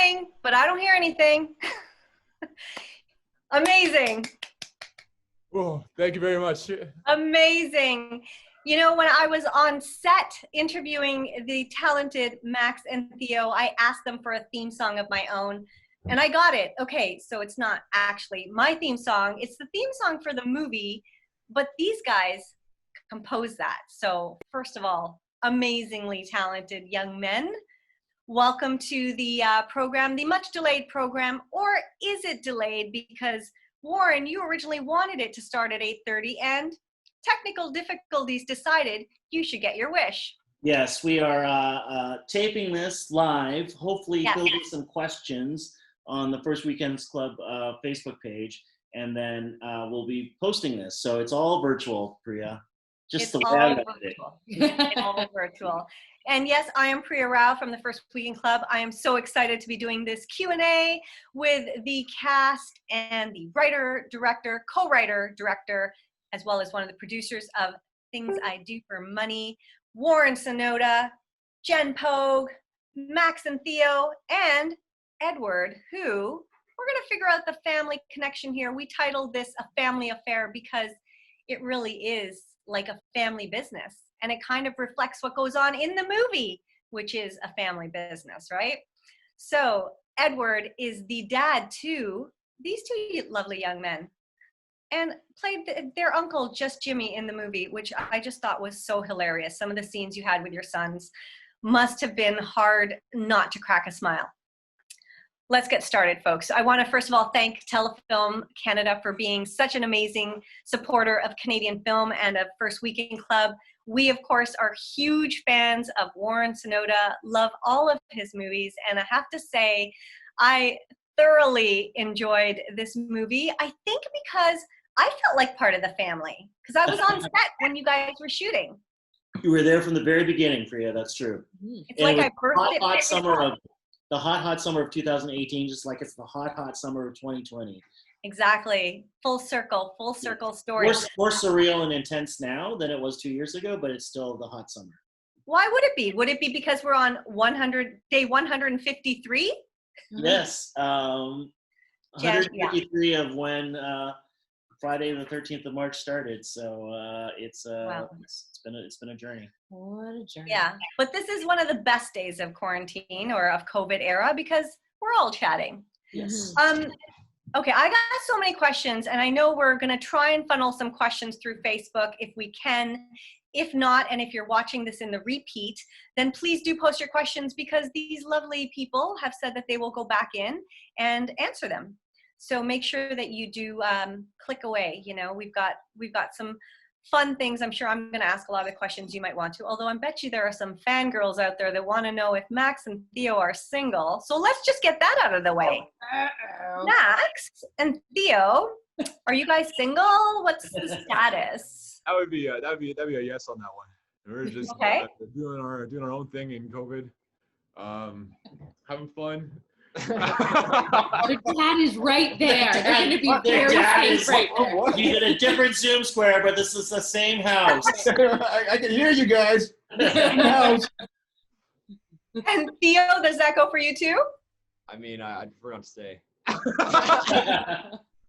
playing, but I don't hear anything. Amazing. Oh, thank you very much. Amazing. You know, when I was on set interviewing the talented Max and Theo, I asked them for a theme song of my own, and I got it. Okay, so it's not actually my theme song. It's the theme song for the movie, but these guys composed that. So first of all, amazingly talented young men. Welcome to the program, the much delayed program, or is it delayed because Warren, you originally wanted it to start at 8:30 and technical difficulties decided you should get your wish. Yes, we are taping this live, hopefully Yes. building some questions on the First Weekends Club Facebook page, and then we'll be posting this. So it's all virtual, Priya. Just It's the way I all did virtual. It's all virtual. And yes, I am Priya Rao from the First Weekend Club. I am so excited to be doing this Q&A with the cast and the writer, director, co-writer, director, as well as one of the producers of Things I Do for Money, Warren Sonoda, Jen Pogue, Max and Theo, and Edward, who we're going to figure out the family connection here. We titled this A Family Affair because it really is like a family business, and it kind of reflects what goes on in the movie, which is a family business, right? So Edward is the dad to these two lovely young men, and played their uncle, just Jimmy, in the movie, which I just thought was so hilarious. Some of the scenes you had with your sons must have been hard not to crack a smile. Let's get started, folks. I want to first of all thank Telefilm Canada for being such an amazing supporter of Canadian film and of First Weekend Club. We, of course, are huge fans of Warren Sonoda, love all of his movies, and I have to say, I thoroughly enjoyed this movie. I think because I felt like part of the family, because I was on set when you guys were shooting. You were there from the very beginning, Priya. That's true. It's like I birthed it. The hot summer of 2018, just like it's the hot summer of 2020. Exactly. Full circle story. More surreal and intense now than it was 2 years ago, but it's still the hot summer. Why would it be? Would it be because we're on day 153? Yes. 153 of when Friday the 13th of March started. So it's been a journey. What a journey. Yeah, but this is one of the best days of quarantine or of COVID era because we're all chatting. Yes. Okay, I got so many questions, and I know we're going to try and funnel some questions through Facebook if we can. If not, and if you're watching this in the repeat, then please do post your questions because these lovely people have said that they will go back in and answer them. So make sure that you do click away. You know, we've got some fun things. I'm sure I'm going to ask a lot of the questions you might want to, although I bet you there are some fangirls out there that want to know if Max and Theo are single. So let's just get that out of the way. Max and Theo, are you guys single? What's the status? That'd be a yes on that one. We're just Okay. doing our own thing in COVID, having fun. Their dad is right there. They're going to be very safe right there. He's in a different Zoom square, but this is the same house. I can hear you guys. House. And Theo, does that go for you too? I mean, I'd prefer not to say.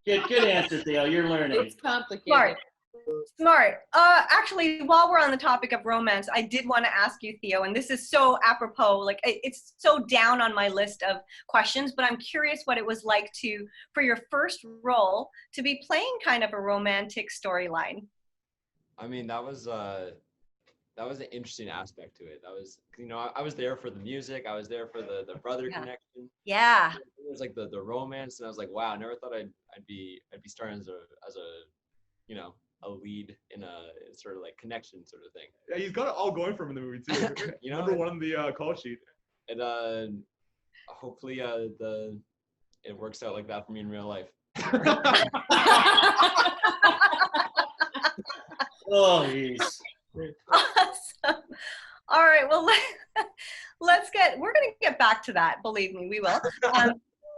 Good answer, Theo. You're learning. It's complicated. Smart. Actually, while we're on the topic of romance, I did want to ask you, Theo, and this is so apropos, like it's so down on my list of questions, but I'm curious what it was like for your first role to be playing kind of a romantic storyline. I mean, that was an interesting aspect to it. That was, I was there for the music. I was there for the brother connection. Yeah. It was like the romance, and I was like, wow, I never thought I'd be starting as a a lead in a sort of like connection sort of thing. Yeah, he's got it all going for him in the movie too. Number one on the call sheet. And hopefully it works out like that for me in real life. Oh, jeez. Awesome. All right, well, we're going to get back to that. Believe me, we will.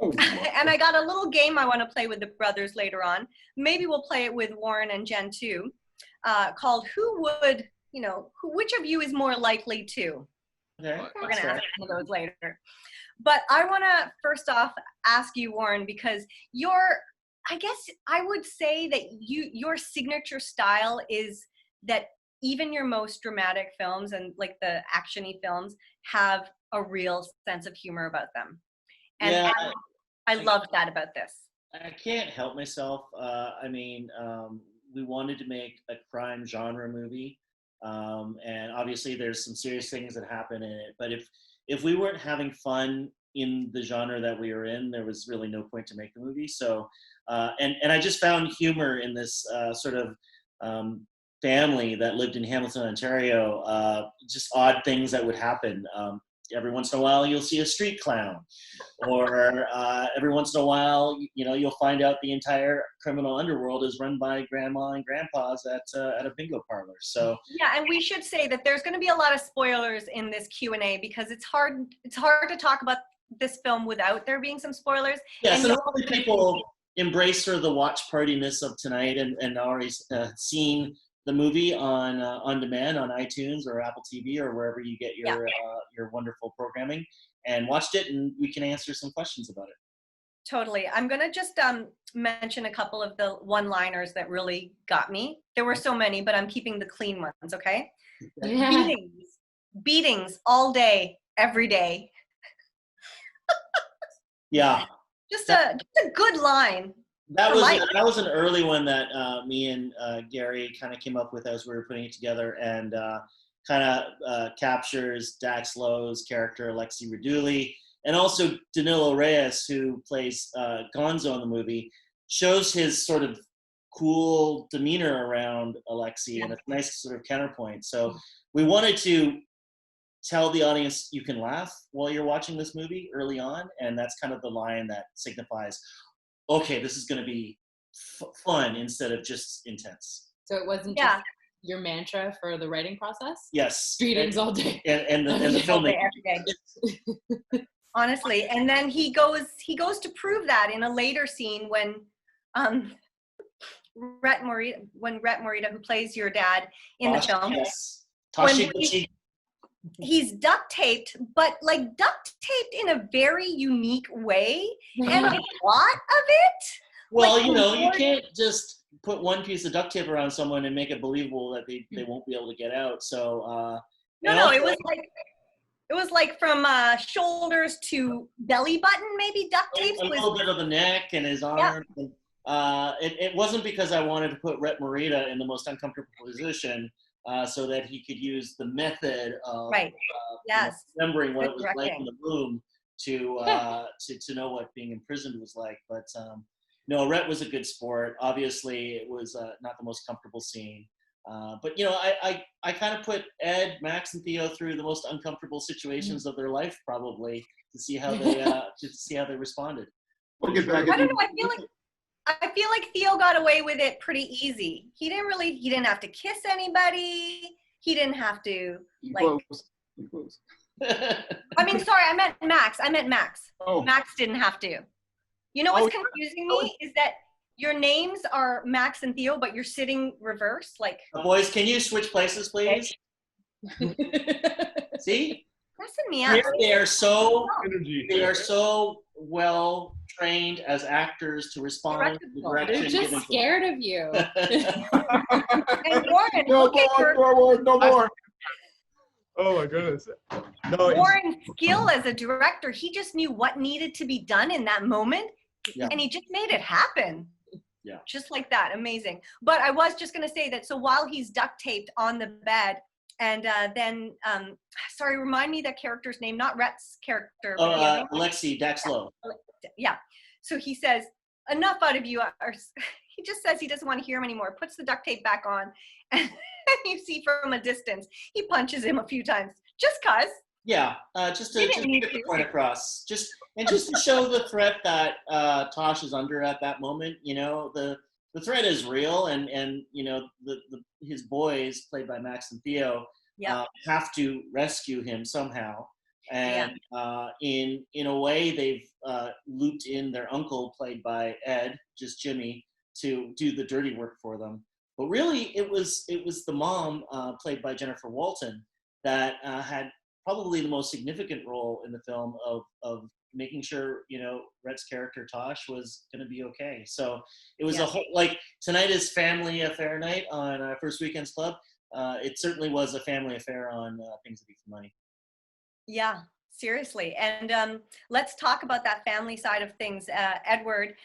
And I got a little game I want to play with the brothers later on. Maybe we'll play it with Warren and Jen too, called which of you is more likely to? Okay. We're going to ask some of those later. But I want to first off ask you, Warren, because I guess I would say that your signature style is that even your most dramatic films and like the action-y films have a real sense of humor about them. And Yeah, I loved that about this. I can't help myself. I mean, we wanted to make a crime genre movie, and obviously there's some serious things that happen in it. But if we weren't having fun in the genre that we were in, there was really no point to make the movie. So, and I just found humor in this sort of family that lived in Hamilton, Ontario. Just odd things that would happen. Every once in a while, you'll see a street clown, or every once in a while, you'll find out the entire criminal underworld is run by grandma and grandpas at a bingo parlor. So yeah, and we should say that there's going to be a lot of spoilers in this Q&A because it's hard to talk about this film without there being some spoilers. yes, and and hopefully people embrace sort of the watch partiness of tonight and already seen the movie on demand on iTunes or Apple TV or wherever you get your wonderful programming, and watched it, and we can answer some questions about it. Totally. I'm going to just mention a couple of the one-liners that really got me. There were so many, but I'm keeping the clean ones, okay? Yeah. Beatings all day, every day. Yeah. Just a good line. That For was an early one that me and Gary kind of came up with as we were putting it together, and kind of captures Dax Lowe's character, Alexi Raduli, and also Danilo Reyes, who plays Gonzo in the movie, shows his sort of cool demeanor around Alexi, and it's a nice sort of counterpoint. So we wanted to tell the audience you can laugh while you're watching this movie early on, and that's kind of the line that signifies, okay, this is going to be fun instead of just intense. So it wasn't just your mantra for the writing process? Yes. Beatings all day. And the filmmaking. Every day. Honestly, and then he goes to prove that in a later scene when Rhett Morita, who plays your dad in the film, yes. when he's duct taped, but like duct taped in a very unique way, and a lot of it. Well, like, you can't just put one piece of duct tape around someone and make it believable that they won't be able to get out. So no, it was like from shoulders to belly button, maybe duct tape. A little bit of the neck and his arm. Yeah. It wasn't because I wanted to put Rhett Morita in the most uncomfortable position, so that he could use the method of remembering what it was like in the room to know what being imprisoned was like. But no, Rhett was a good sport. Obviously, it was not the most comfortable scene. But I kind of put Ed, Max, and Theo through the most uncomfortable situations of their life, probably, to see how they responded. We'll get back I don't know. I feel like Theo got away with it pretty easy. He didn't have to kiss anybody. He didn't have to Close. I mean, sorry, I meant Max. Oh. Max didn't have to. You know what's confusing me is that your names are Max and Theo, but you're sitting reverse. Like, boys, can you switch places, please? See? messing me up. They are so Energy. well trained as actors to respond to the direction. They're just scared of you. And Warren, No more. Oh my goodness. No, Warren's skill as a director, he just knew what needed to be done in that moment, and he just made it happen. Yeah. Just like that. Amazing. But I was just going to say that, so while he's duct taped on the bed, and then, sorry, remind me that character's name, not Rhett's character. Alexi Dax Lowe. Yeah. So he says, enough out of you. He just says he doesn't want to hear him anymore, puts the duct tape back on, and you see from a distance, he punches him a few times. Just cause. Yeah, just to get the point across. Just to show the threat that Tosh is under at that moment. The threat is real, and his boys, played by Max and Theo, have to rescue him somehow. And in a way, they've looped in their uncle, played by Ed, just Jimmy, to do the dirty work for them. But really, it was the mom, played by Jennifer Walton, that had probably the most significant role in the film of making sure, Rhett's character Tosh was going to be okay. So it was a whole, like, tonight is family affair night on First Weekends Club. It certainly was a family affair on Things That Eat for Money. Yeah, seriously. And let's talk about that family side of things. Edward,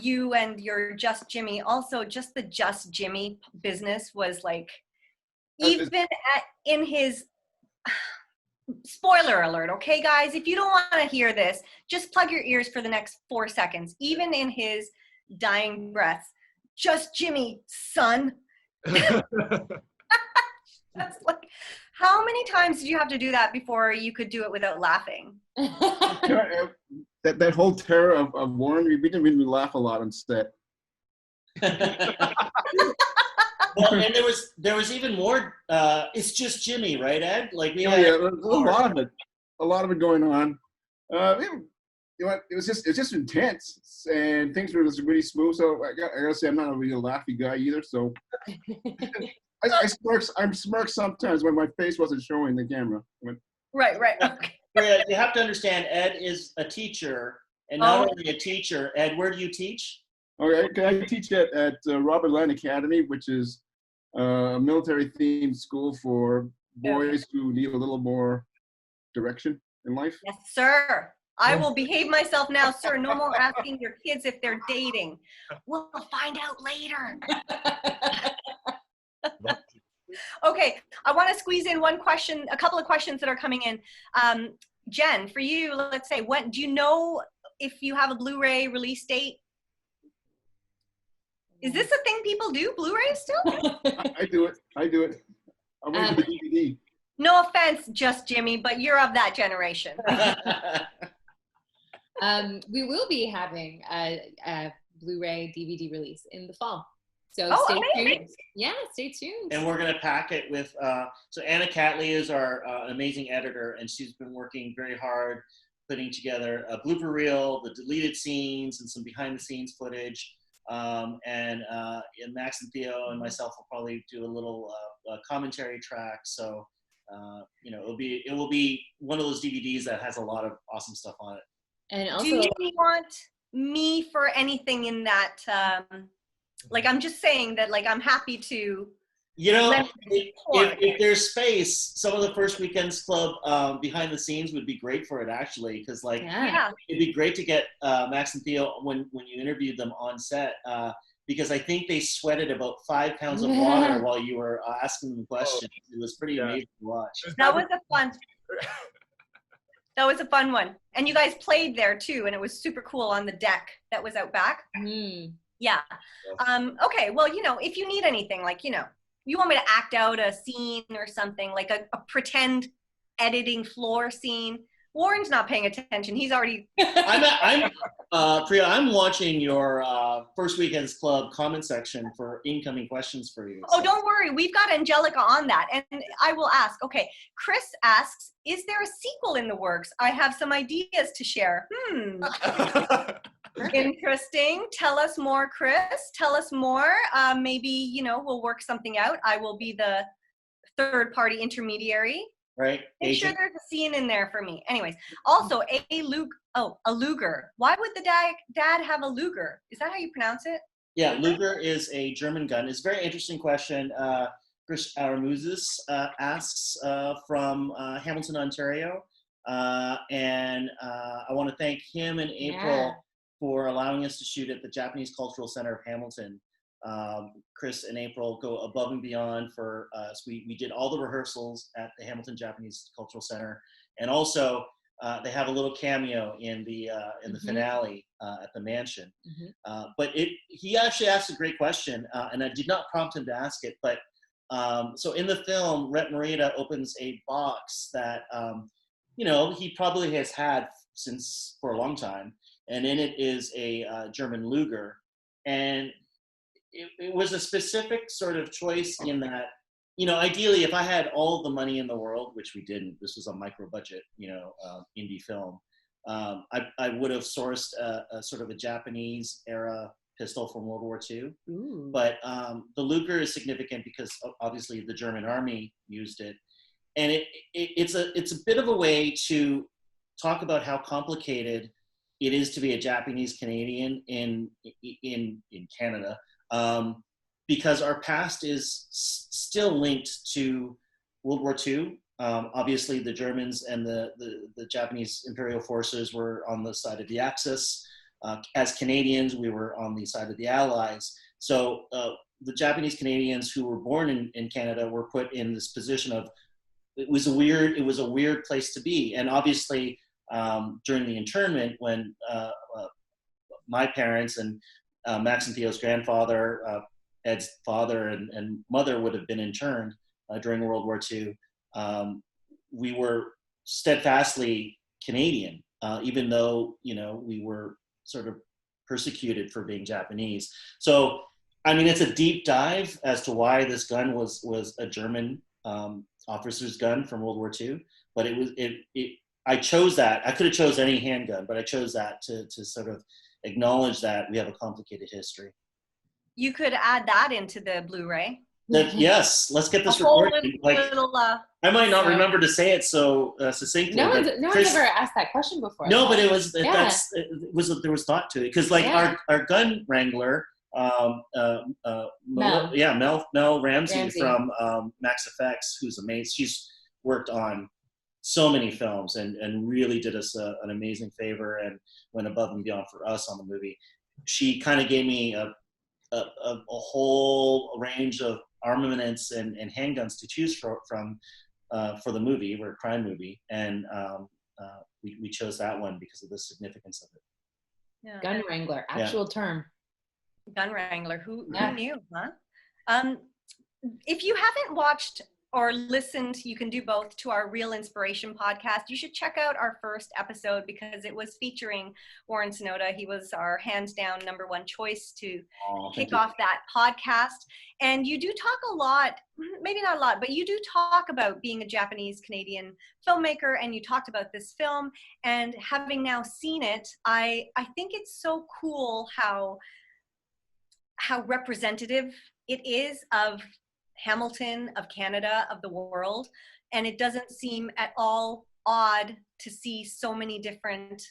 you and your Just Jimmy, also just the Just Jimmy business was like, even in his, spoiler alert, okay, guys? If you don't want to hear this, just plug your ears for the next 4 seconds. Even in his dying breaths, Just Jimmy, son. That's like, how many times did you have to do that before you could do it without laughing? That whole terror of Warren, we didn't really laugh a lot on set. Well, and there was even more. It's just Jimmy, right, Ed? Like Yeah, there's a lot of it going on. It was just intense, and things were just really smooth. So I gotta say, I'm not a really laughy guy either. So I smirk sometimes when my face wasn't showing the camera. Right. Okay. Maria, you have to understand, Ed is a teacher, and not only a teacher. Ed, where do you teach? Okay, I teach at Robert Land Academy, which is a military-themed school for boys who need a little more direction in life. Yes, sir. I will behave myself now, sir. No more asking your kids if they're dating. We'll find out later. Okay, I want to squeeze in one question, a couple of questions that are coming in. Jen, for you, let's say, do you know if you have a Blu-ray release date? Is this a thing people do, Blu-ray still? I do it. I'm waiting for the DVD. No offense, Just Jimmy, but you're of that generation. We will be having a Blu-ray DVD release in the fall. So stay tuned. Yeah, stay tuned. And we're going to pack it with, so Anna Catley is our amazing editor, and she's been working very hard putting together a blooper reel, the deleted scenes, and some behind-the-scenes footage. And Max and Theo and myself will probably do a little commentary track. So, it will be one of those DVDs that has a lot of awesome stuff on it. And also, do you want me for anything in that? Like, I'm just saying that, like, I'm happy to. If there's space, some of the First Weekends Club behind the scenes would be great for it, actually, because it'd be great to get Max and Theo when you interviewed them on set, because I think they sweated about 5 pounds of water while you were asking them questions. It was pretty amazing to watch. That was a fun one, and you guys played there too, and it was super cool on the deck that was out back. Yeah. Okay. Well, if you need anything, like, you want me to act out a scene or something, like a pretend editing floor scene. Warren's not paying attention. He's already. Priya, I'm watching your First Weekends Club comment section for incoming questions for you. Oh, don't worry. We've got Angelica on that. And I will ask. Okay. Chris asks, is there a sequel in the works? I have some ideas to share. Interesting. Tell us more, Chris. Tell us more. Maybe, we'll work something out. I will be the third-party intermediary. Right. Make sure there's a scene in there for me. Anyways, also a Luger. Why would the dad have a Luger? Is that how you pronounce it? Yeah, Luger is a German gun. It's a very interesting question. Chris Aramuzis asks from Hamilton, Ontario. And I want to thank him and April for allowing us to shoot at the Japanese Cultural Center of Hamilton. Chris and April go above and beyond for us. We did all the rehearsals at the Hamilton Japanese Cultural Center, and also they have a little cameo in the finale at the mansion. But he actually asked a great question, and I did not prompt him to ask it. But so in the film, Rhett Morita opens a box that he probably has had for a long time, and in it is a German Luger, and it was a specific sort of choice in that, ideally, if I had all the money in the world, which we didn't, this was a micro budget, indie film, I would have sourced a sort of a Japanese era pistol from World War II. But the Luger is significant because obviously the German army used it. it's a bit of a way to talk about how complicated it is to be a Japanese Canadian in Canada, because our past is still linked to World War II. Obviously, the Germans and the Japanese Imperial forces were on the side of the Axis. As Canadians, we were on the side of the Allies. So the Japanese Canadians who were born in Canada were put in this position of, it was a weird place to be. And obviously, during the internment, when my parents and Max and Theo's grandfather, Ed's father and mother would have been interned during World War II, we were steadfastly Canadian, even though, we were sort of persecuted for being Japanese. So, I mean, it's a deep dive as to why this gun was a German officer's gun from World War II, but I chose that. I could have chose any handgun, but I chose that to sort of acknowledge that we have a complicated history. You could add that into the Blu-ray. Yes, let's get this A whole recorded. little, I might not remember to say it so succinctly. No one's ever asked that question before. No, but it was Yeah. there was thought to it, because like our gun wrangler, Mel Ramsey from Max Effects, who's amazing. She's worked on so many films and really did us an amazing favor and went above and beyond for us on the movie. She kind of gave me a whole range of armaments and handguns to choose from for the movie. We're a crime movie, and we chose that one because of the significance of it. yeah. Gun wrangler, actual term. Gun wrangler. Who Yeah. knew, huh? If you haven't watched or listened, you can do both, to our Real Inspiration podcast. You should check out our first episode because it was featuring Warren Sonoda. He was our hands down #1 choice to kick off that podcast. And you do talk a lot, maybe not a lot, but you do talk about being a Japanese Canadian filmmaker, and you talked about this film. And having now seen it, I think it's so cool how representative it is of Hamilton, of Canada, of the world. And it doesn't seem at all odd to see so many different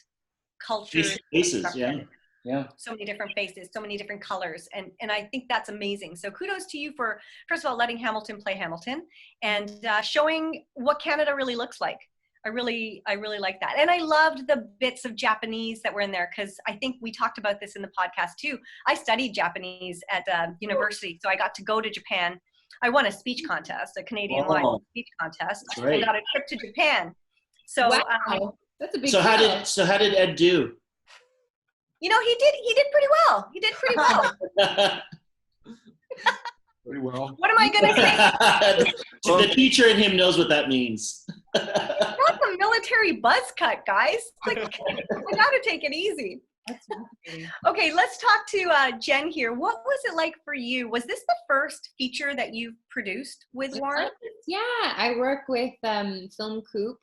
cultures. Faces, yeah. So many different faces, so many different colors. And I think that's amazing. So kudos to you for, first of all, letting Hamilton play Hamilton and showing what Canada really looks like. I really like that. And I loved the bits of Japanese that were in there, because I think we talked about this in the podcast too. I studied Japanese at university, so I got to go to Japan. I won a speech contest, a Canadian-wide speech contest. I got a trip to Japan. So wow. That's a big So how did Ed do? he did pretty well. He did pretty well. Pretty well. What am I going to say? The teacher in him knows what that means. That's a military buzz cut, guys. Like, I got to take it easy. That's fascinating. Okay, let's talk to Jen here. What was it like for you? Was this the first feature that you've produced with Warren? Yeah, I work with Film Coop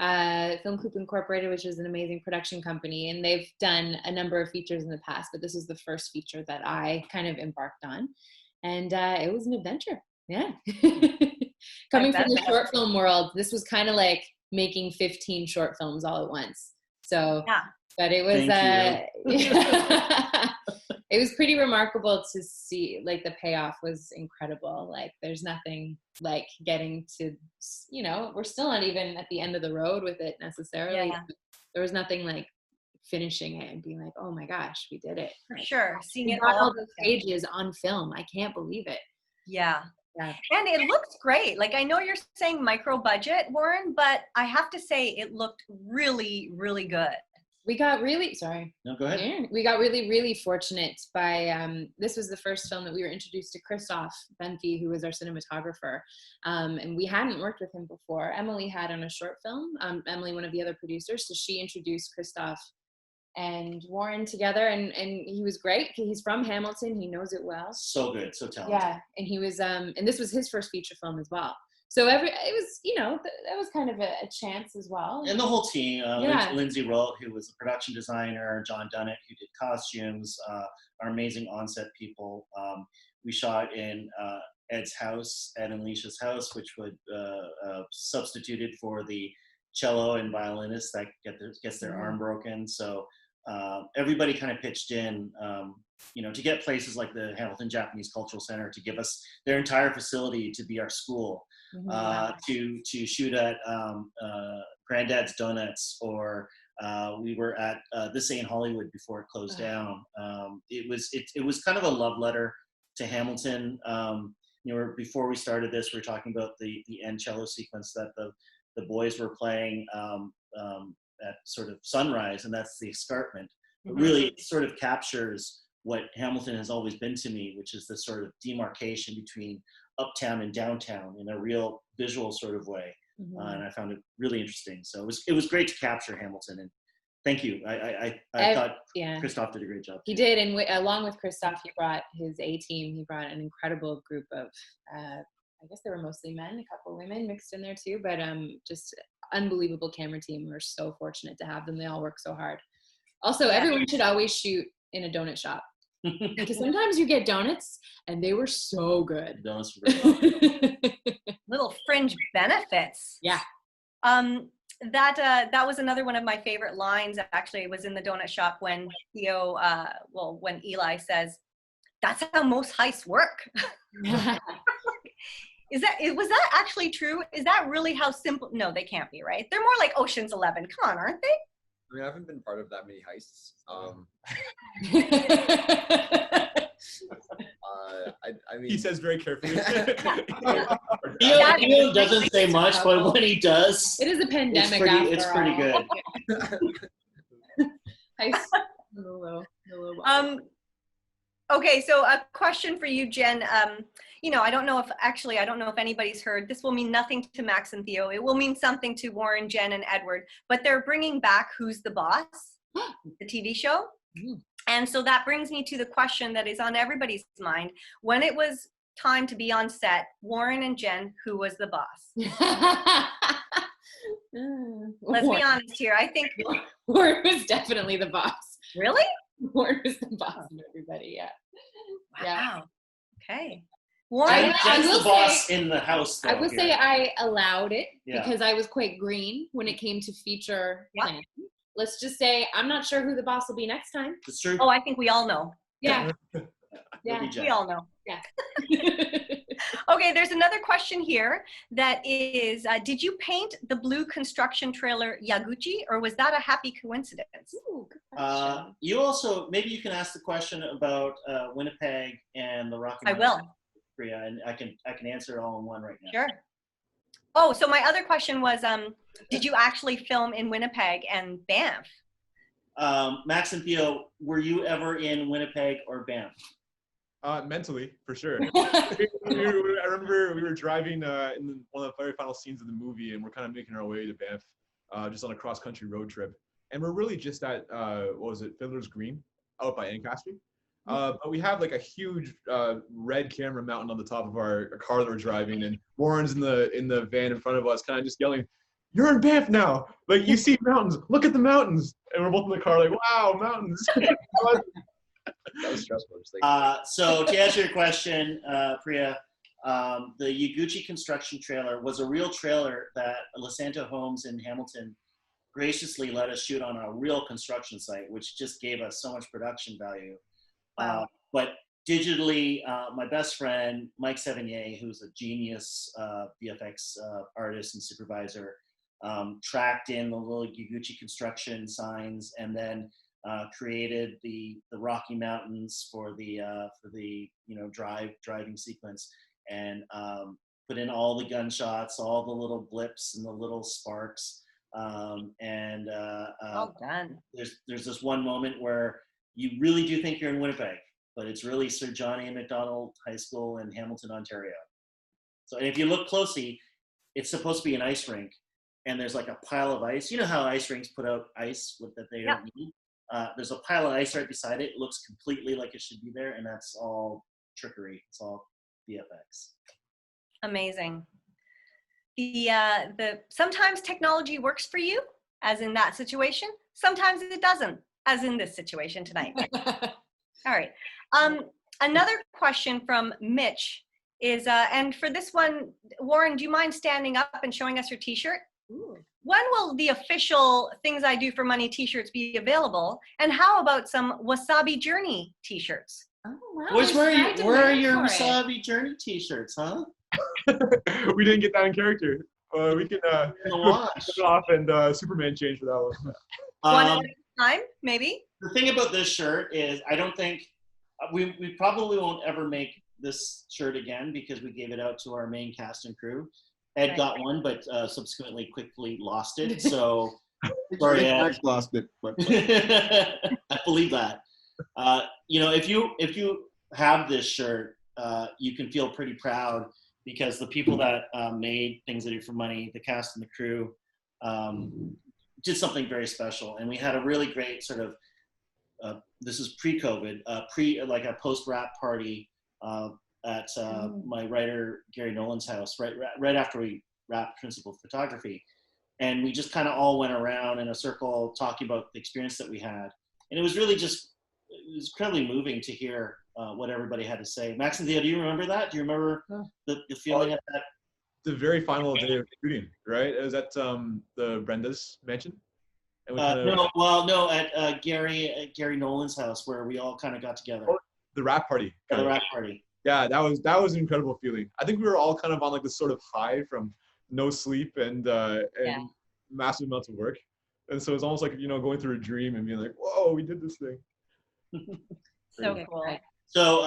Incorporated, which is an amazing production company, and they've done a number of features in the past, but this is the first feature that I kind of embarked on, and it was an adventure. Yeah. Coming from the short film world, this was kind of like making 15 short films all at once. So, yeah. But it was, it was pretty remarkable to see, like the payoff was incredible. Like there's nothing like getting to, we're still not even at the end of the road with it necessarily. Yeah. There was nothing like finishing it and being like, oh my gosh, we did it. For sure. Seeing it all those stages on film. I can't believe it. Yeah. Yeah. And it looks great. Like, I know you're saying micro budget, Warren, but I have to say it looked really, really good. We got really, sorry. No, go ahead. Yeah, we got really, really fortunate by, this was the first film that we were introduced to Christoph Benke, who was our cinematographer. And we hadn't worked with him before. Emily had on a short film, Emily, one of the other producers. So she introduced Christoph and Warren together, and he was great. He's from Hamilton. He knows it well. So good, so talented. Yeah, and he was, and this was his first feature film as well. So it was, that was kind of a chance as well. And the whole team, Yeah. Lindsay Rolt, who was a production designer, John Dunnett, who did costumes, our amazing on-set people. We shot in Ed's house, Ed and Alicia's house, which would substituted for the cello and violinist that gets their arm broken. So everybody kind of pitched in, to get places like the Hamilton Japanese Cultural Center to give us their entire facility to be our school, to shoot at Granddad's Donuts, or we were at This Ain't Hollywood before it closed down. It was kind of a love letter to Hamilton. Before we started this, we were talking about the end cello sequence that the boys were playing at sort of sunrise, and that's the escarpment. But really, it sort of captures what Hamilton has always been to me, which is this sort of demarcation between uptown and downtown in a real visual sort of way. And I found it really interesting. So it was great to capture Hamilton, and thank you. I thought Christoph did a great job. He did, and along with Christoph, he brought his A-team. He brought an incredible group of, I guess they were mostly men, a couple of women mixed in there too, but just unbelievable camera team. We're so fortunate to have them. They all work so hard. Also, everyone should always shoot in a donut shop, because sometimes you get donuts, and they were so good. Donuts were great. Little fringe benefits. Yeah. That was another one of my favorite lines. Actually, it was in the donut shop when Theo, when Eli says, "That's how most heists work." Was that actually true? Is that really how simple? No, they can't be, right? They're more like Ocean's 11. Come on, aren't they? I mean, I haven't been part of that many heists. I mean, He says very carefully. Theo doesn't say much, but when he does, It is a pandemic. it's pretty good. Okay, so a question for you, Jen. I don't know if anybody's heard. This will mean nothing to Max and Theo. It will mean something to Warren, Jen, and Edward. But they're bringing back Who's the Boss, the TV show. And so that brings me to the question that is on everybody's mind. When it was time to be on set, Warren and Jen, who was the boss? Let's be honest here. I think Warren was definitely the boss. Really? Warren was the boss of everybody. Yeah. Wow. Yeah. Okay. Warren, Jen's the boss in the house. I would say I allowed it because I was quite green when it came to feature planning. Let's just say I'm not sure who the boss will be next time. It's true. Oh, I think we all know. Yeah. We all know. Yeah. Okay, there's another question here that is, did you paint the blue construction trailer Yaguchi, or was that a happy coincidence? Ooh, good question. You also, maybe you can ask the question about Winnipeg and the Rocky I Mountains. will. Korea, and I can answer it all in one right now. Sure. Oh, so my other question was, did you actually film in Winnipeg and Banff? Max and Theo, were you ever in Winnipeg or Banff? Mentally, for sure. I remember we were driving in one of the very final scenes of the movie, and we're kind of making our way to Banff, just on a cross-country road trip. And we're really just at, Fiddler's Green, out by Ancaster. But we have like a huge red camera mounted on the top of our car that we're driving, and Warren's in the van in front of us, kind of just yelling, "You're in Banff now! Like, you see mountains! Look at the mountains!" And we're both in the car like, "Wow, mountains!" that was stressful. So to answer your question, Priya, the Yaguchi construction trailer was a real trailer that Lasanto Homes in Hamilton graciously let us shoot on a real construction site, which just gave us so much production value. Wow. But digitally, my best friend, Mike Sevigny, who's a genius VFX artist and supervisor, tracked in the little Yaguchi construction signs, and then created the Rocky Mountains for the driving sequence, and put in all the gunshots, all the little blips and the little sparks. Well done. There's this one moment where you really do think you're in Winnipeg, but it's really Sir Johnny and Macdonald High School in Hamilton, Ontario. So, and if you look closely, it's supposed to be an ice rink, and there's like a pile of ice. You know how ice rinks put out ice that they don't need? There's a pile of ice right beside it. It looks completely like it should be there, and that's all trickery. It's all VFX. Amazing. The sometimes technology works for you, as in that situation. Sometimes it doesn't, as in this situation tonight. All right. Another question from Mitch is, and for this one, Warren, do you mind standing up and showing us your t-shirt? When will the official Things I Do for Money t-shirts be available? And how about some Wasabi Journey t-shirts? Oh, wow. Where are your Wasabi Journey t-shirts, huh? We didn't get that in character. We can Watch. it off and Superman change for that one. One at a time, maybe? The thing about this shirt is I don't think we probably won't ever make this shirt again because we gave it out to our main cast and crew. Ed got one, but subsequently quickly lost it. So sorry, Ed. Max lost it, but I believe that. If you have this shirt, you can feel pretty proud because the people that made Things I Do for Money, the cast and the crew, did something very special. And we had a really great sort of, this is pre-COVID, like a post-wrap party at my writer Gary Nolan's house, right after we wrapped Principal Photography. And we just kind of all went around in a circle talking about the experience that we had. And it was really just, it was incredibly moving to hear what everybody had to say. Max and Theo, do you remember that? Do you remember the feeling of that? The very final day of shooting, right? It was at the Brenda's mansion. And we no, at Gary Nolan's house where we all kind of got together. The wrap party. The wrap party. Yeah, that was an incredible feeling. I think we were all kind of on like this sort of high from no sleep and massive amounts of work. And so it's almost like, going through a dream and being like, whoa, we did this thing. So cool. So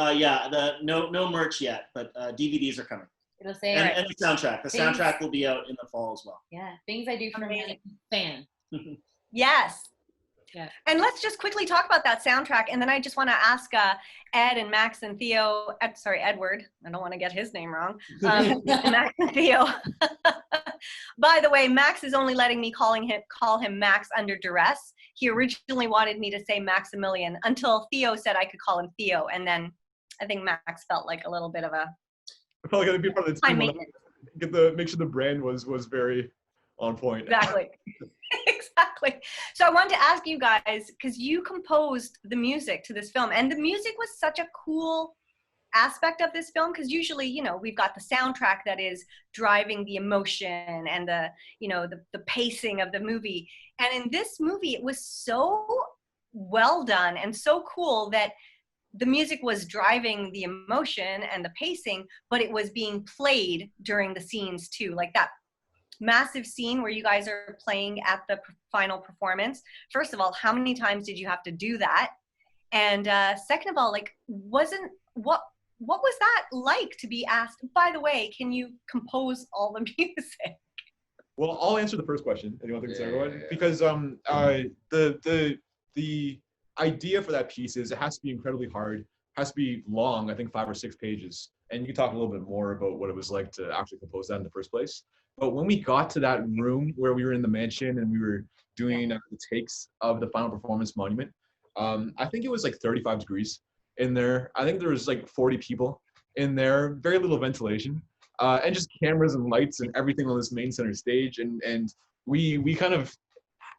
no merch yet, but DVDs are coming. It'll say and the soundtrack. The soundtrack will be out in the fall as well. Yeah, Things I Do for Money fan. Yes. Yeah. And let's just quickly talk about that soundtrack. And then I just want to ask Ed and Max and Theo, Edward. I don't want to get his name wrong. Max and Theo. By the way, Max is only letting me call him Max under duress. He originally wanted me to say Maximilian until Theo said I could call him Theo. And then I think Max felt like a little bit of a I felt like I'd be part of the high team. maintenance. Make sure the brand was very on point. Exactly. Exactly. So I wanted to ask you guys, because you composed the music to this film, and the music was such a cool aspect of this film, because usually, we've got the soundtrack that is driving the emotion and the pacing of the movie. And in this movie, it was so well done and so cool that the music was driving the emotion and the pacing, but it was being played during the scenes too, like that massive scene where you guys are playing at the final performance. First of all, how many times did you have to do that? And second of all, what was that like to be asked, by the way, can you compose all the music? Well, I'll answer the first question. And you want to think everyone? Because the idea for that piece is it has to be incredibly hard, has to be long, I think 5 or 6 pages. And you can talk a little bit more about what it was like to actually compose that in the first place. But when we got to that room where we were in the mansion and we were doing the takes of the final performance monument, I think it was like 35 degrees in there. I think there was like 40 people in there, very little ventilation, and just cameras and lights and everything on this main center stage. And we kind of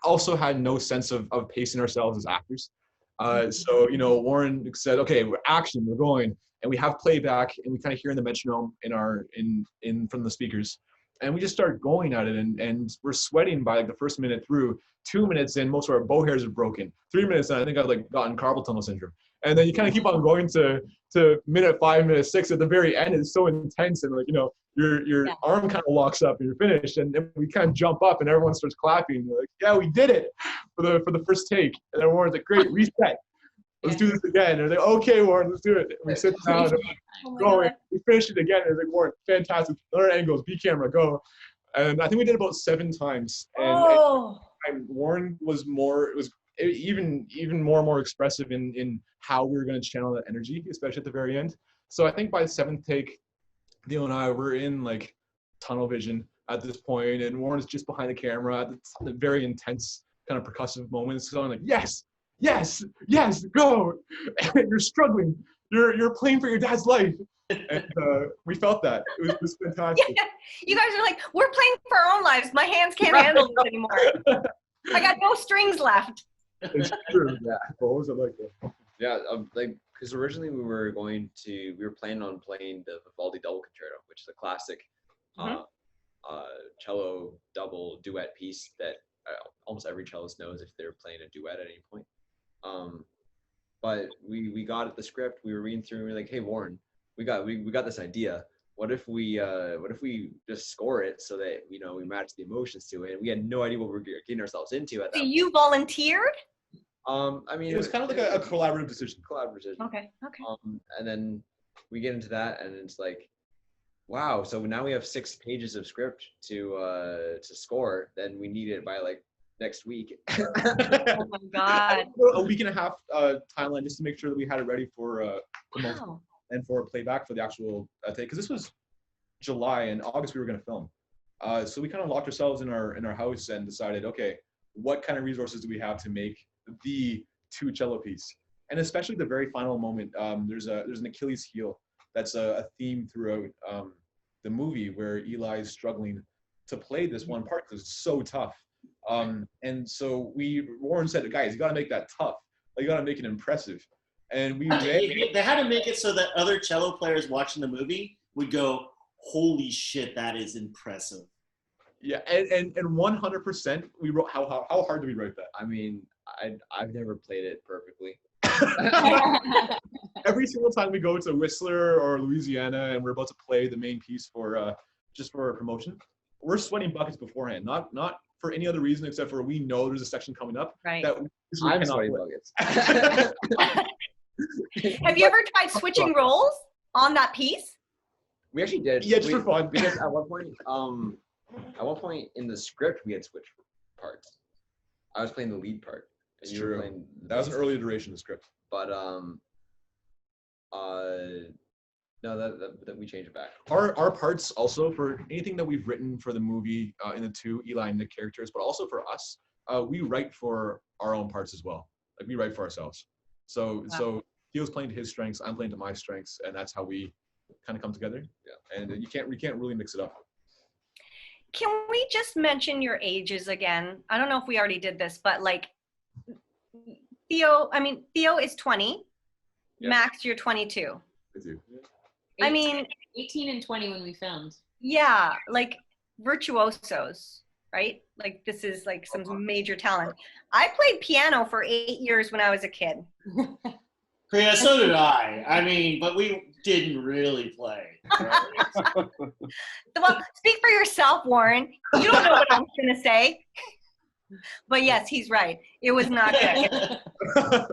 also had no sense of pacing ourselves as actors. So, Warren said, okay, we're action, we're going. And we have playback and we kind of hear in the metronome in from the speakers. And we just start going at it and we're sweating by like the first minute through. 2 minutes in, most of our bow hairs are broken. 3 minutes in, I think I've gotten carpal tunnel syndrome. And then you kind of keep on going to minute 5, minute 6. At the very end, it's so intense and your arm kind of locks up and you're finished. And then we kind of jump up and everyone starts clapping. We're like, yeah, we did it for the first take. And everyone's like, great, reset. Let's do this again. And they're like, okay, Warren, let's do it. And we sit down and go. We finish it again. And it's like, Warren, fantastic. Other angles, B camera, go. And I think we did about 7 times. And Warren was even more and more expressive in how we were going to channel that energy, especially at the very end. So I think by the 7th take, Theo and I were in like tunnel vision at this point, and Warren's just behind the camera at the very intense kind of percussive moments. So I'm like, yes, go. And you're struggling. You're playing for your dad's life. And we felt that. It was fantastic. Yeah. You guys are like, we're playing for our own lives. My hands can't handle this anymore. I got no strings left. It's true. Yeah. What was it like? Yeah, like because originally we were planning on playing the Vivaldi double concerto, which is a classic cello double duet piece that almost every cellist knows if they're playing a duet at any point. But we got the script, we were reading through, and we were like, hey Warren, we got this idea. What if we just score it so that we match the emotions to it? And we had no idea what we were getting ourselves into at that So you volunteered? I mean, It was kind of like a collaborative decision. Okay. And then we get into that, and it's like, wow. So now we have 6 pages of script to score. Then we need it by like next week. Oh my God. A week and a half timeline just to make sure that we had it ready for promotion Wow. and for playback for the actual take. Because this was July and August we were going to film. So we kind of locked ourselves in our house and decided, okay, what kind of resources do we have to make the 2 cello piece? And especially the very final moment, there's an Achilles heel that's a theme throughout the movie where Eli is struggling to play this one part because it's so tough. And so Warren said, guys, you got to make that tough. Like, you got to make it impressive. And they had to make it so that other cello players watching the movie would go, holy shit, that is impressive. Yeah, and 100% we wrote. How hard do we write that? I mean, I've never played it perfectly. Every single time we go to Whistler or Louisiana and we're about to play the main piece for just for promotion, we're sweating buckets beforehand. Not for any other reason except for we know there's a section coming up Right. that I'm sweating buckets. Have you ever tried switching roles on that piece? We actually did. Yeah, just for fun. Because at one point in the script, we had switched parts. I was playing the lead part, and you were playing. That was an early iteration of the script. But no, that we changed it back. Our parts also for anything that we've written for the movie in the 2 Eli and Nick characters, but also for us, we write for our own parts as well. Like, we write for ourselves. So Theo's playing to his strengths, I'm playing to my strengths, and that's how we kind of come together. Yeah, and we can't really mix it up. Can we just mention your ages again? I don't know if we already did this, but like Theo is 20. Yeah. Max, you're 22. I do. I mean, 18 and 20 when we filmed. yeah, like virtuosos, right? Like, this is like some major talent. I played piano for 8 years when I was a kid. Yeah, so did I. I mean, but we didn't really play. Right? Well, speak for yourself, Warren. You don't know what I'm going to say. But yes, he's right. It was not good.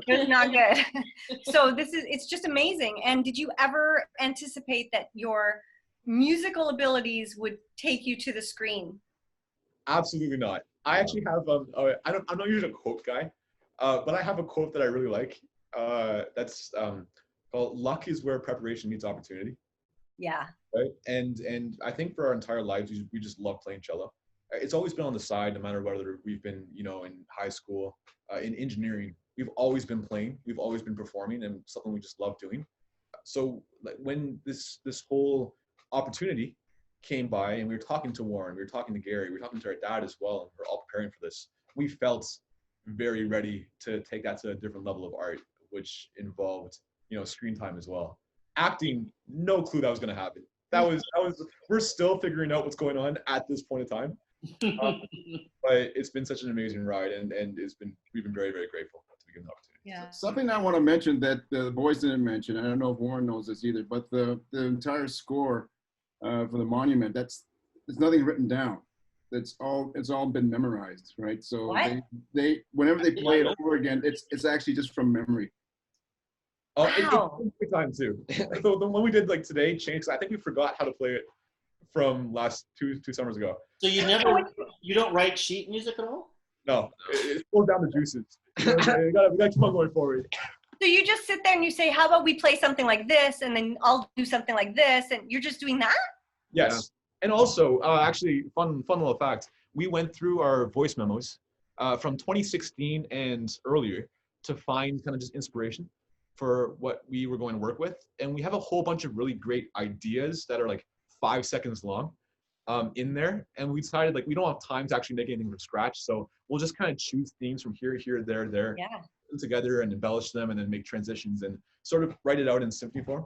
It was not good. So it's just amazing. And did you ever anticipate that your musical abilities would take you to the screen? Absolutely not. I actually have I'm not usually a quote guy, but I have a quote that I really like. That's called "Luck is where preparation meets opportunity." Yeah. Right. And I think for our entire lives, we just love playing cello. It's always been on the side, no matter whether we've been, in high school, in engineering. We've always been playing. We've always been performing, and something we just love doing. So when this whole opportunity came by, and we were talking to Warren, we were talking to Gary, we were talking to our dad as well, and we're all preparing for this. We felt very ready to take that to a different level of art, which involved, screen time as well. Acting, no clue that was going to happen. That was. We're still figuring out what's going on at this point in time. But it's been such an amazing ride, and we've been very, very grateful to be given the opportunity. Yeah. Something I want to mention that the boys didn't mention, I don't know if Warren knows this either, but the entire score for the monument, there's nothing written down. It's all been memorized, right? So What? they whenever they play it over again, it's actually just from memory. Oh, Wow. it's big time too. So the one we did like today changed. I think we forgot how to play it from last two summers ago. So you don't write sheet music at all? No, it pulls down the juices. We gotta keep on going forward. So you just sit there and you say, how about we play something like this, and then I'll do something like this, and you're just doing that? Yes. Yeah. And also, actually, fun little fact, we went through our voice memos from 2016 and earlier to find kind of just inspiration for what we were going to work with. And we have a whole bunch of really great ideas that are like 5 seconds long in there. And we decided we don't have time to actually make anything from scratch. So we'll just kind of choose themes from here, there, Yeah. together and embellish them and then make transitions. And sort of write it out in symphony form.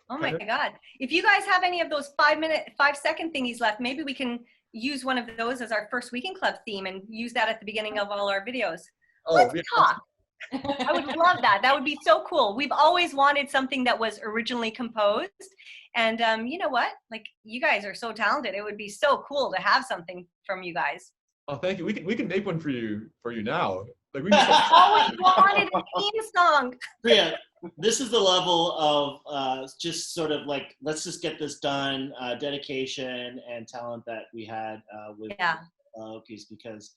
Oh my God. If you guys have any of those 5-second thingies left, maybe we can use one of those as our first Weekend Club theme and use that at the beginning of all our videos. Let's talk. I would love that. That would be so cool. We've always wanted something that was originally composed. And you know what? Like, you guys are so talented. It would be so cool to have something from you guys. Oh, thank you. We can make one for you now. Like we Always wanted a theme song. Yeah, this is the level of just sort of like, let's just get this done, dedication and talent that we had with Okies, because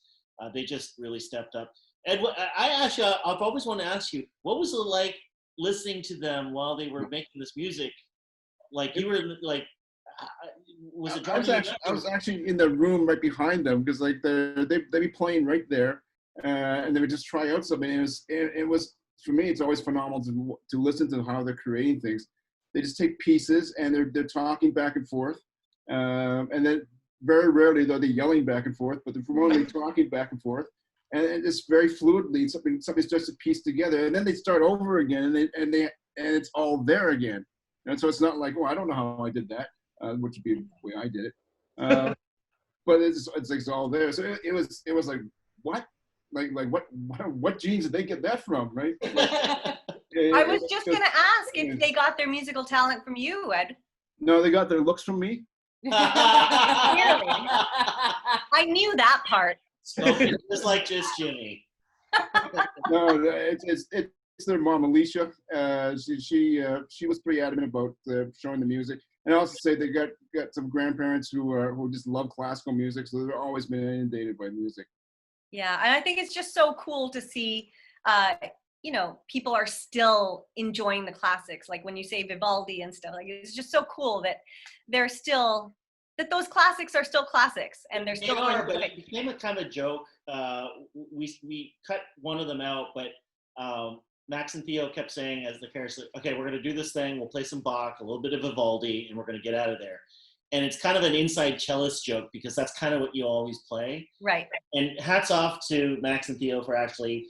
they just really stepped up. And I've always wanted to ask you, what was it like listening to them while they were making this music? Like, you were like, was it? I was actually in the room right behind them, because like they'd be playing right there, and they would just try out something. It was for me, it's always phenomenal to listen to how they're creating things. They just take pieces and they're talking back and forth, and then very rarely though they're yelling back and forth, but they're normally talking back and forth, and it's very fluidly. Something's just a piece together, and then they start over again, and it's all there again. And so it's not like, oh, I don't know how I did that, which would be the way I did it. But it's like it's all there. So it was like, what? Like what genes did they get that from, right? I was just gonna ask if they got their musical talent from you, Ed. No, they got their looks from me. Really? I knew that part. Just like just Jimmy. No, it's their mom, Alicia. She was pretty adamant about showing the music. And I also say they got some grandparents who just love classical music, so they've always been inundated by music. Yeah, and I think it's just so cool to see, people are still enjoying the classics. Like when you say Vivaldi and stuff, like it's just so cool that those classics are still classics, and they're still. But it became a kind of joke. We cut one of them out, but Max and Theo kept saying as the characters, okay, we're going to do this thing. We'll play some Bach, a little bit of Vivaldi, and we're going to get out of there. And it's kind of an inside cellist joke because that's kind of what you always play. Right. And hats off to Max and Theo for actually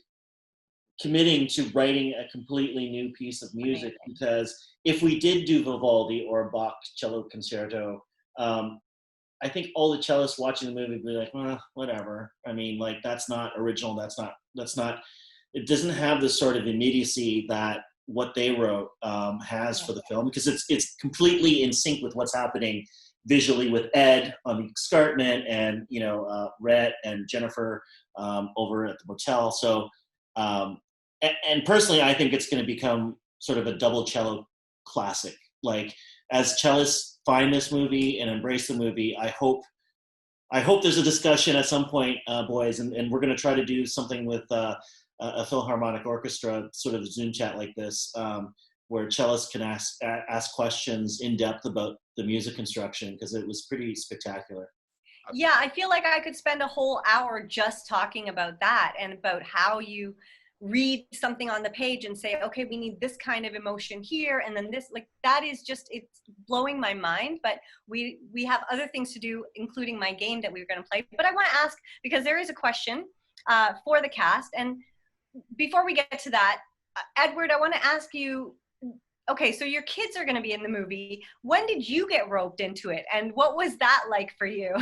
committing to writing a completely new piece of music, because if we did do Vivaldi or a Bach cello concerto, I think all the cellists watching the movie would be like, well, whatever. I mean, like, that's not original. That's not, it doesn't have the sort of immediacy that what they wrote has for the film, because it's completely in sync with what's happening visually with Ed on the escarpment and, Rhett and Jennifer over at the motel. So, and personally, I think it's going to become sort of a double cello classic. Like, as cellists find this movie and embrace the movie, I hope there's a discussion at some point, boys, and we're going to try to do something with a Philharmonic Orchestra, sort of a Zoom chat like this, where cellists can ask questions in depth about the music construction, because it was pretty spectacular. Yeah, I feel like I could spend a whole hour just talking about that and about how you read something on the page and say, okay, we need this kind of emotion here, and then this, like, that is just, it's blowing my mind. But we have other things to do, including my game that we were going to play. But I want to ask, because there is a question for the cast, and before we get to that, Edward, I want to ask you, okay, so your kids are going to be in the movie. When did you get roped into it, and what was that like for you?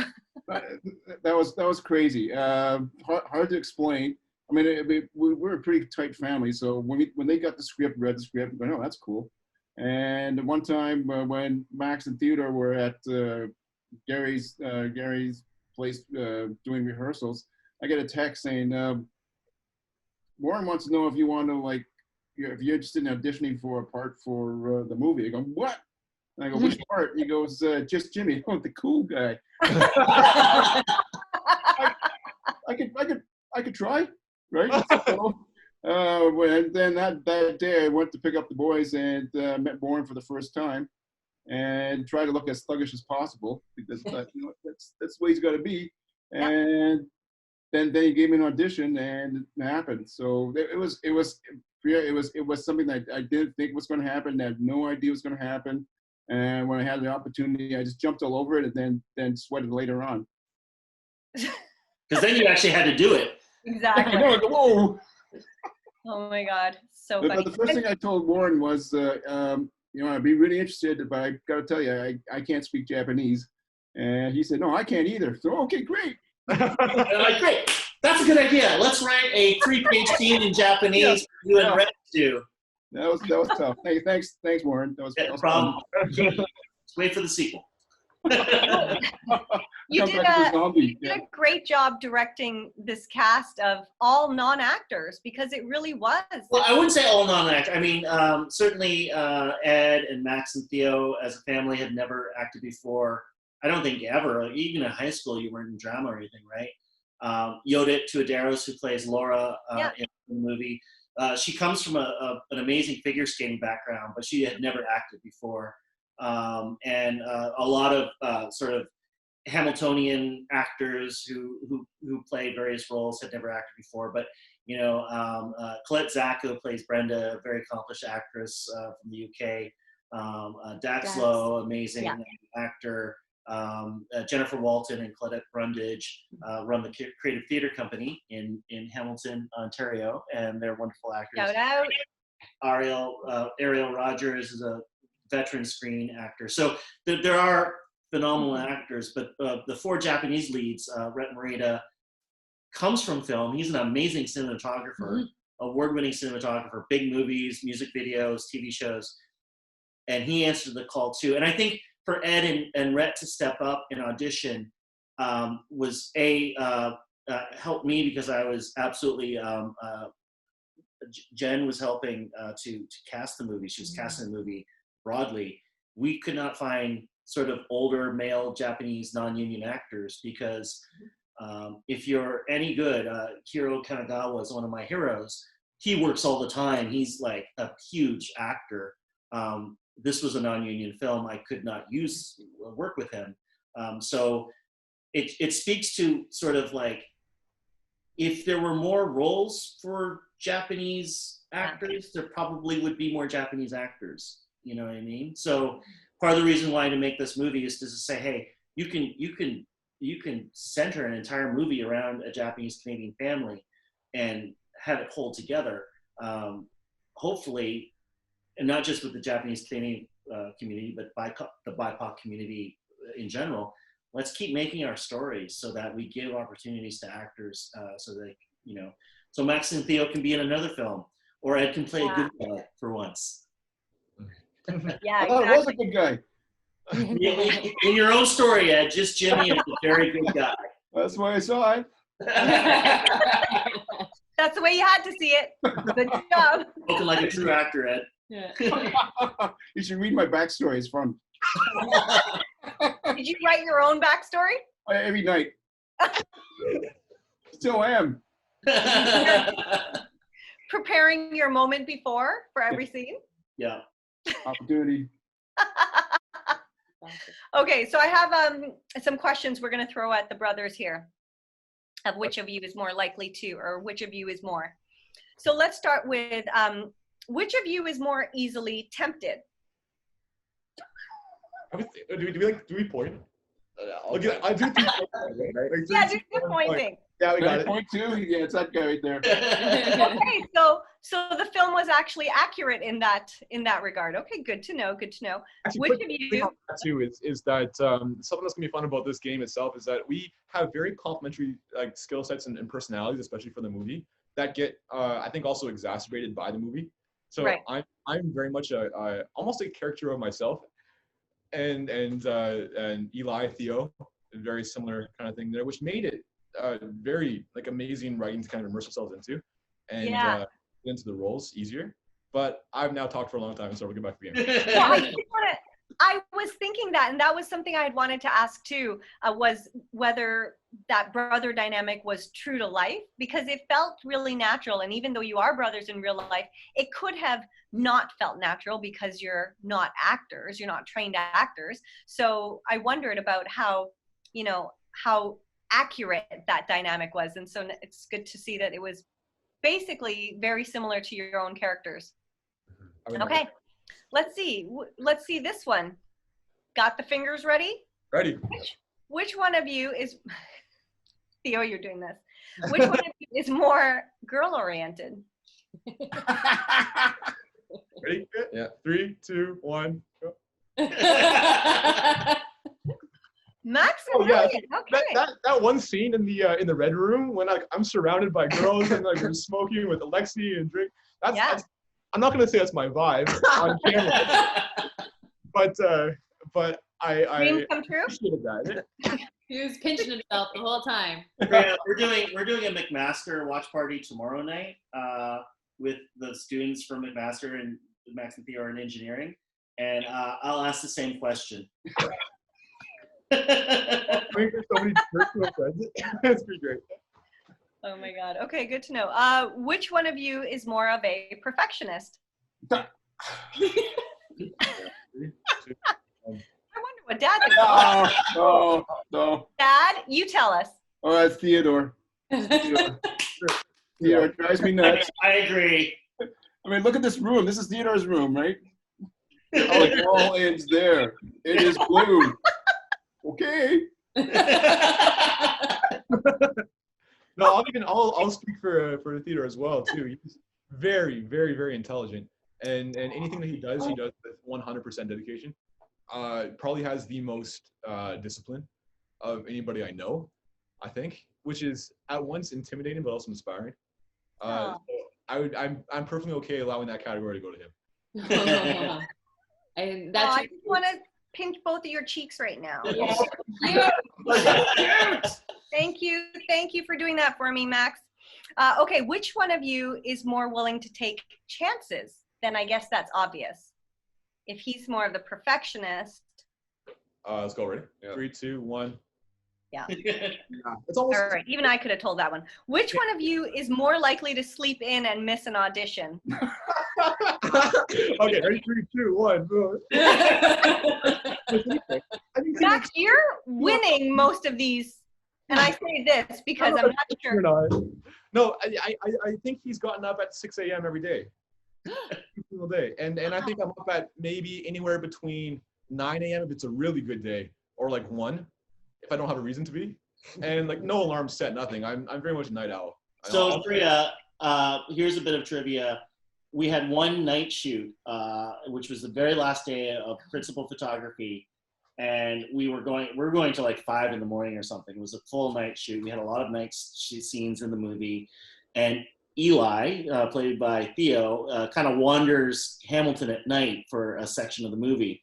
That was crazy. Hard to explain. I mean, we're a pretty tight family, so when they got the script, read the script, we go, oh, that's cool. And one time when Max and Theodore were at Gary's place doing rehearsals, I get a text saying, Warren wants to know if you want to, like, if you're interested in auditioning for a part for the movie. I go, what? And I go, which part? He goes, just Jimmy. Oh, the cool guy. I could try, right? So, and then that day I went to pick up the boys and met Warren for the first time, and tried to look as sluggish as possible, because that's the way he's got to be. And then they gave me an audition, and it happened. So it was something that I didn't think was going to happen. I had no idea it was going to happen. And when I had the opportunity, I just jumped all over it, and then sweated later on. Because then you actually had to do it. Exactly. I know, I go, whoa. Oh my God, so But funny. the first thing I told Warren was, I'd be really interested, but I got to tell you, I can't speak Japanese. And he said, no, I can't either. So, okay, great. And I'm like, great, that's a good idea. Let's write a 3-page scene in Japanese for you and Red to do. That was tough. Hey, thanks, Warren. That was No problem. Let's wait for the sequel. You Come did back to the zombie. you did a great job directing this cast of all non-actors, because it really was. Well, I wouldn't say all non-actors. I mean, certainly Ed and Max and Theo as a family had never acted before. I don't think ever. Even in high school, you weren't in drama or anything, right? Yodit Tuaderos, who plays Laura in the movie, she comes from an amazing figure skating background, but she had never acted before. And a lot of sort of Hamiltonian actors who play various roles had never acted before. But Colette Zacco plays Brenda, a very accomplished actress from the UK. Dax Lowe, amazing actor. Jennifer Walton and Claudette Brundage run the Creative Theatre Company in Hamilton, Ontario, and they're wonderful actors. Shout out. Ariel Rogers is a veteran screen actor. So there are phenomenal actors, but the 4 Japanese leads, Rhett Morita, comes from film. He's an amazing cinematographer, award-winning cinematographer, big movies, music videos, TV shows, and he answered the call too. And I think for Ed and Rhett to step up and audition was helped me, because I was absolutely Jen was helping to cast the movie. She was casting the movie broadly. We could not find sort of older male Japanese non-union actors, because if you're any good, Hiro Kanagawa is one of my heroes. He works all the time. He's like a huge actor. This was a non-union film. I could not work with him. So it speaks to sort of like, if there were more roles for Japanese actors, there probably would be more Japanese actors. You know what I mean? So part of the reason why to make this movie is to say, hey, you can center an entire movie around a Japanese Canadian family and have it hold together. Hopefully, and not just with the Japanese Canadian community, but the BIPOC community in general. Let's keep making our stories so that we give opportunities to actors, so that so Max and Theo can be in another film, or Ed can play a good guy for once. Yeah, I thought it was a good guy. In your own story, Ed, just Jimmy is a very good guy. That's why I saw it. That's the way you had to see it. Good job. Looking like a true actor, Ed. Yeah. You should read my backstory. It's fun. Did you write your own backstory? Every night. Still am. Preparing your moment before for every scene? Yeah. Opportunity. Okay, so I have some questions we're going to throw at the brothers here, of which of you is more likely to, or which of you is more. So let's start with, which of you is more easily tempted? Do we point? Okay, I do think right? Like, Yeah, do the pointing. Yeah, we got it. Point 2? Yeah, it's that guy right there. Okay, so the film was actually accurate in that regard. Okay, good to know. Good to know. Actually, Which of you? Too is that something that's gonna be fun about this game itself is that we have very complementary like skill sets and personalities, especially for the movie, that get I think also exacerbated by the movie. So Right. I'm very much almost a character of myself, and Eli Theo, a very similar kind of thing there, which made it very like amazing writing to kind of immerse ourselves into and get into the roles easier. But I've now talked for a long time, so we'll get back to the game. Well, I was thinking that, and that was something I had wanted to ask too, was whether that brother dynamic was true to life, because it felt really natural. And even though you are brothers in real life, it could have not felt natural because you're not actors, you're not trained actors. So I wondered about how accurate that dynamic was. And so it's good to see that it was basically very similar to your own characters. Okay. Let's see this one. Got the fingers ready? Ready. Which one of you is, Theo, you're doing this. Which one of you is more girl-oriented? Ready? Yeah. 3, 2, 1. Go. Max Oh and yeah, Elliot. Okay. that one scene in the red room when I'm surrounded by girls and like we're smoking with Alexi and drink. That's I'm not gonna say that's my vibe on camera, but I Dreams come true. appreciated that. He was pinching himself the whole time. We're doing a McMaster watch party tomorrow night with the students from McMaster, and Max and Theo are in engineering, and I'll ask the same question. I think there's so many personal friends. It's pretty great. Oh my God. Okay, good to know. Which one of you is more of a perfectionist? I wonder what Dad thinks. No. Dad, you tell us. Oh, that's Theodore. Theodore drives me nuts. I agree. I mean, look at this room. This is Theodore's room, right? Oh, it all ends there. It is blue. Okay. No, I'll speak for Theodore as well too. He's very, very, very intelligent, and anything that he does with 100% dedication. Probably has the most discipline of anybody I know, I think, which is at once intimidating but also inspiring. So I'm perfectly okay allowing that category to go to him. And that's I just want to pinch both of your cheeks right now. Thank you for doing that for me, Max. Okay, which one of you is more willing to take chances? Then I guess that's obvious. If he's more of the perfectionist. Let's go. Ready? Yeah. 3, 2, 1. Yeah. It's almost. All right. Even I could have told that one. Which one of you is more likely to sleep in and miss an audition? Okay, ready? 3, 2, 1. Go. Max, you're winning most of these. And I say this because I'm not sure. No, I think he's gotten up at 6 a.m. every day. Every single day. And I think I'm up at maybe anywhere between 9 a.m. if it's a really good day, or like 1 if I don't have a reason to be. And like no alarm set, nothing. I'm very much a night owl. So Priya, here's a bit of trivia. We had one night shoot, which was the very last day of principal photography, and we were going to like 5 in the morning or something. It was a full night shoot. We had a lot of night scenes in the movie, and Eli, played by Theo, kind of wanders Hamilton at night for a section of the movie.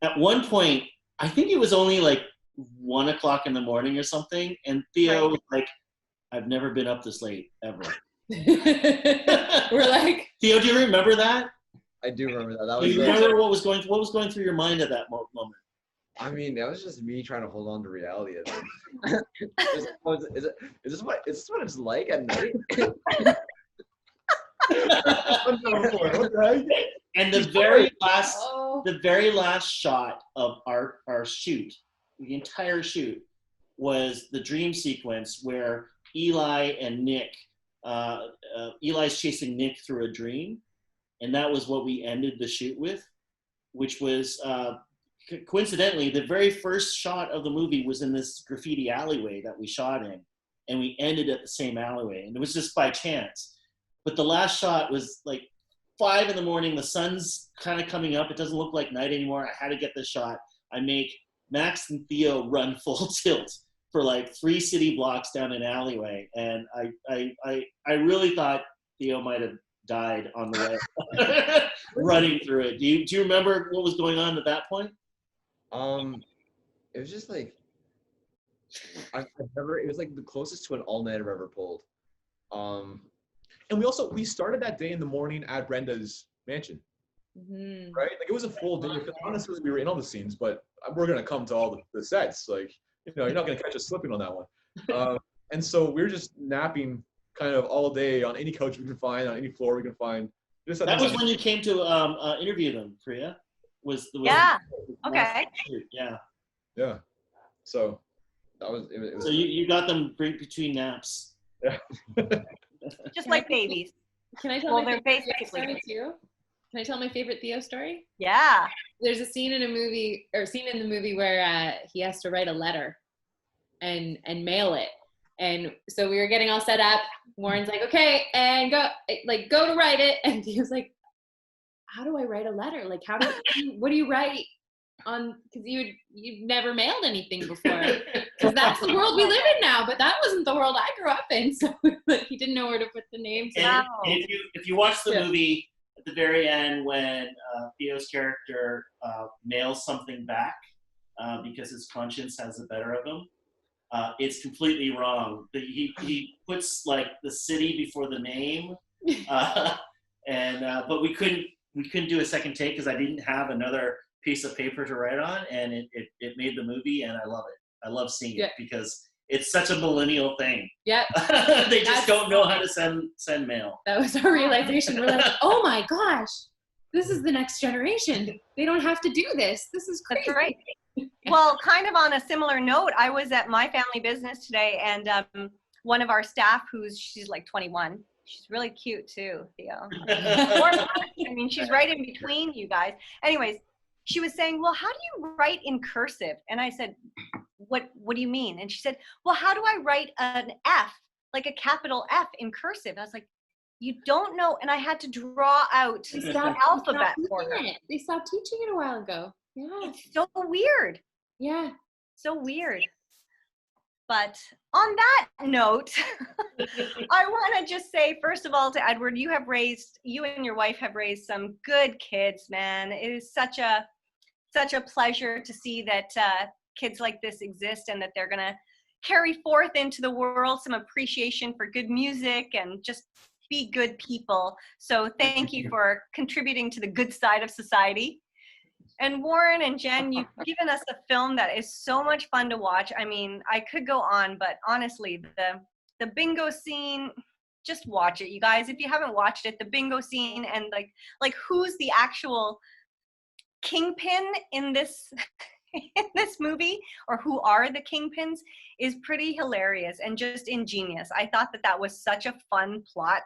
At one point, I think it was only like 1 o'clock in the morning or something, and Theo was like, "I've never been up this late ever." We're like, Theo, do you remember that? I do remember that. Do you remember what was going through your mind at that moment? I mean, that was just me trying to hold on to reality. Is this what it's like at night? And the very last shot of our shoot, the entire shoot, was the dream sequence where Eli and Nick, Eli's chasing Nick through a dream, and that was what we ended the shoot with, which was coincidentally the very first shot of the movie was in this graffiti alleyway that we shot in, and we ended at the same alleyway, and it was just by chance. But the last shot was like 5 in the morning. The sun's kind of coming up. It doesn't look like night anymore. I had to get the shot. I make Max and Theo run full tilt for like 3 city blocks down an alleyway, and I really thought Theo might have died on the way running through it. Do you remember what was going on at that point? It was just like I've never. It was like the closest to an all-night I've ever pulled. And we started that day in the morning at Brenda's mansion, right? Like it was a full day. Not necessarily we were in all the scenes, but we're gonna come to all the sets. Like you're not gonna catch us slipping on that one. And so we were just napping kind of all day on any couch we can find, on any floor we can find. That was when you came to interview them, Priya. Yeah. Okay. Yeah. So that was. It was so you got them between naps. Yeah. Just like babies. Can I tell my favorite Theo story too? Can I tell my favorite Theo story? Yeah. There's a scene in the movie where he has to write a letter and mail it. And so we were getting all set up. Warren's like, okay, and go to write it. And he was like, how do I write a letter? Like, what do you write on, because you've never mailed anything before. Because that's the world we live in now, but that wasn't the world I grew up in. So like, he didn't know where to put the names. And if you watch the movie, at the very end when Theo's character mails something back because his conscience has the better of him, it's completely wrong. He puts like the city before the name, but we couldn't do a second take because I didn't have another piece of paper to write on, and it made the movie, and I love it. I love seeing it because it's such a millennial thing. Yep. They just don't know how to send mail. That was our realization. We're like, oh my gosh, this is the next generation. They don't have to do this. This is crazy. That's right. Well, kind of on a similar note, I was at my family business today, and one of our staff, she's like 21. She's really cute too, Theo. I mean, she's right in between you guys. Anyways, she was saying, well, how do you write in cursive? And I said, what do you mean? And she said, well, how do I write an F, like a capital F in cursive? I was like, you don't know. And I had to draw out the alphabet for her. They stopped teaching it a while ago. Yeah. It's so weird. Yeah. So weird. But on that note, I want to just say, first of all, to Edward, you and your wife have raised some good kids, man. It is such a pleasure to see that kids like this exist and that they're going to carry forth into the world some appreciation for good music and just be good people. So thank you for contributing to the good side of society. And Warren and Jen, you've given us a film that is so much fun to watch. I mean, I could go on, but honestly, the bingo scene, just watch it, you guys. If you haven't watched it, the bingo scene and like who's the actual kingpin in this in this movie, or who are the kingpins, is pretty hilarious and just ingenious. I thought that was such a fun plot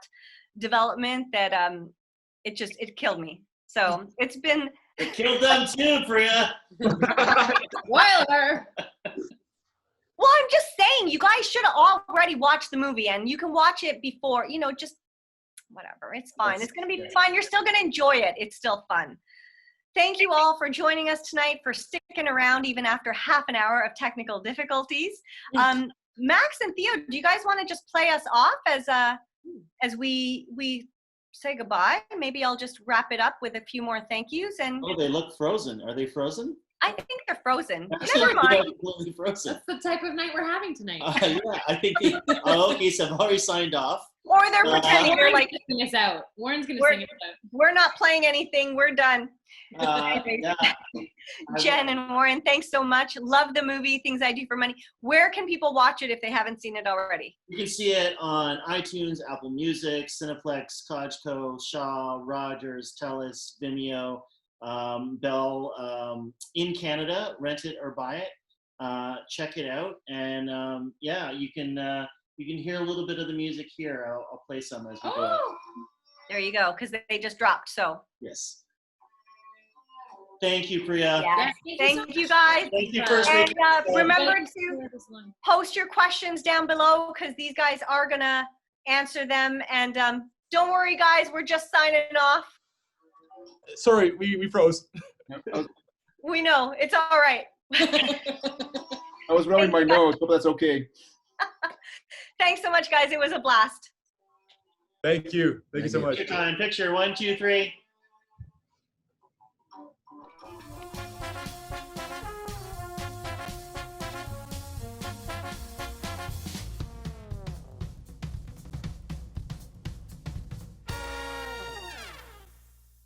development that it killed me. So it's been. It killed them too, Priya. Spoiler. Well, I'm just saying, you guys should have already watched the movie, and you can watch it before, just whatever. It's fine. It's going to be fine. You're still going to enjoy it. It's still fun. Thank you all for joining us tonight, for sticking around even after half an hour of technical difficulties. Max and Theo, do you guys want to just play us off as we say goodbye? Maybe I'll just wrap it up with a few more thank yous. And they look frozen. Are they frozen? I think they're frozen. Never mind. Frozen. That's the type of night we're having tonight. Yeah, I think okay, so I've already signed off. Or they're pretending they're like sing us out. Warren's gonna sing us out. We're not playing anything. We're done. Yeah. Jen and Warren, thanks so much. Love the movie Things I Do for Money. Where can people watch it if they haven't seen it already? You can see it on iTunes, Apple Music, Cineplex, Codco, Shaw, Rogers, Telus, Vimeo, Bell. In Canada, rent it or buy it. Check it out, and you can hear a little bit of the music here. I'll play some as we go. There you go, because they just dropped. So yes. Thank you, Priya. Yes. Thank you, guys. Thank you, First And remember to post your questions down below, because these guys are going to answer them. And don't worry, guys. We're just signing off. Sorry, we froze. We know. It's all right. I was rubbing my nose, but that's okay. Thanks so much, guys. It was a blast. Thank you. Thank you so much. Picture time. Picture 1, 2, 3.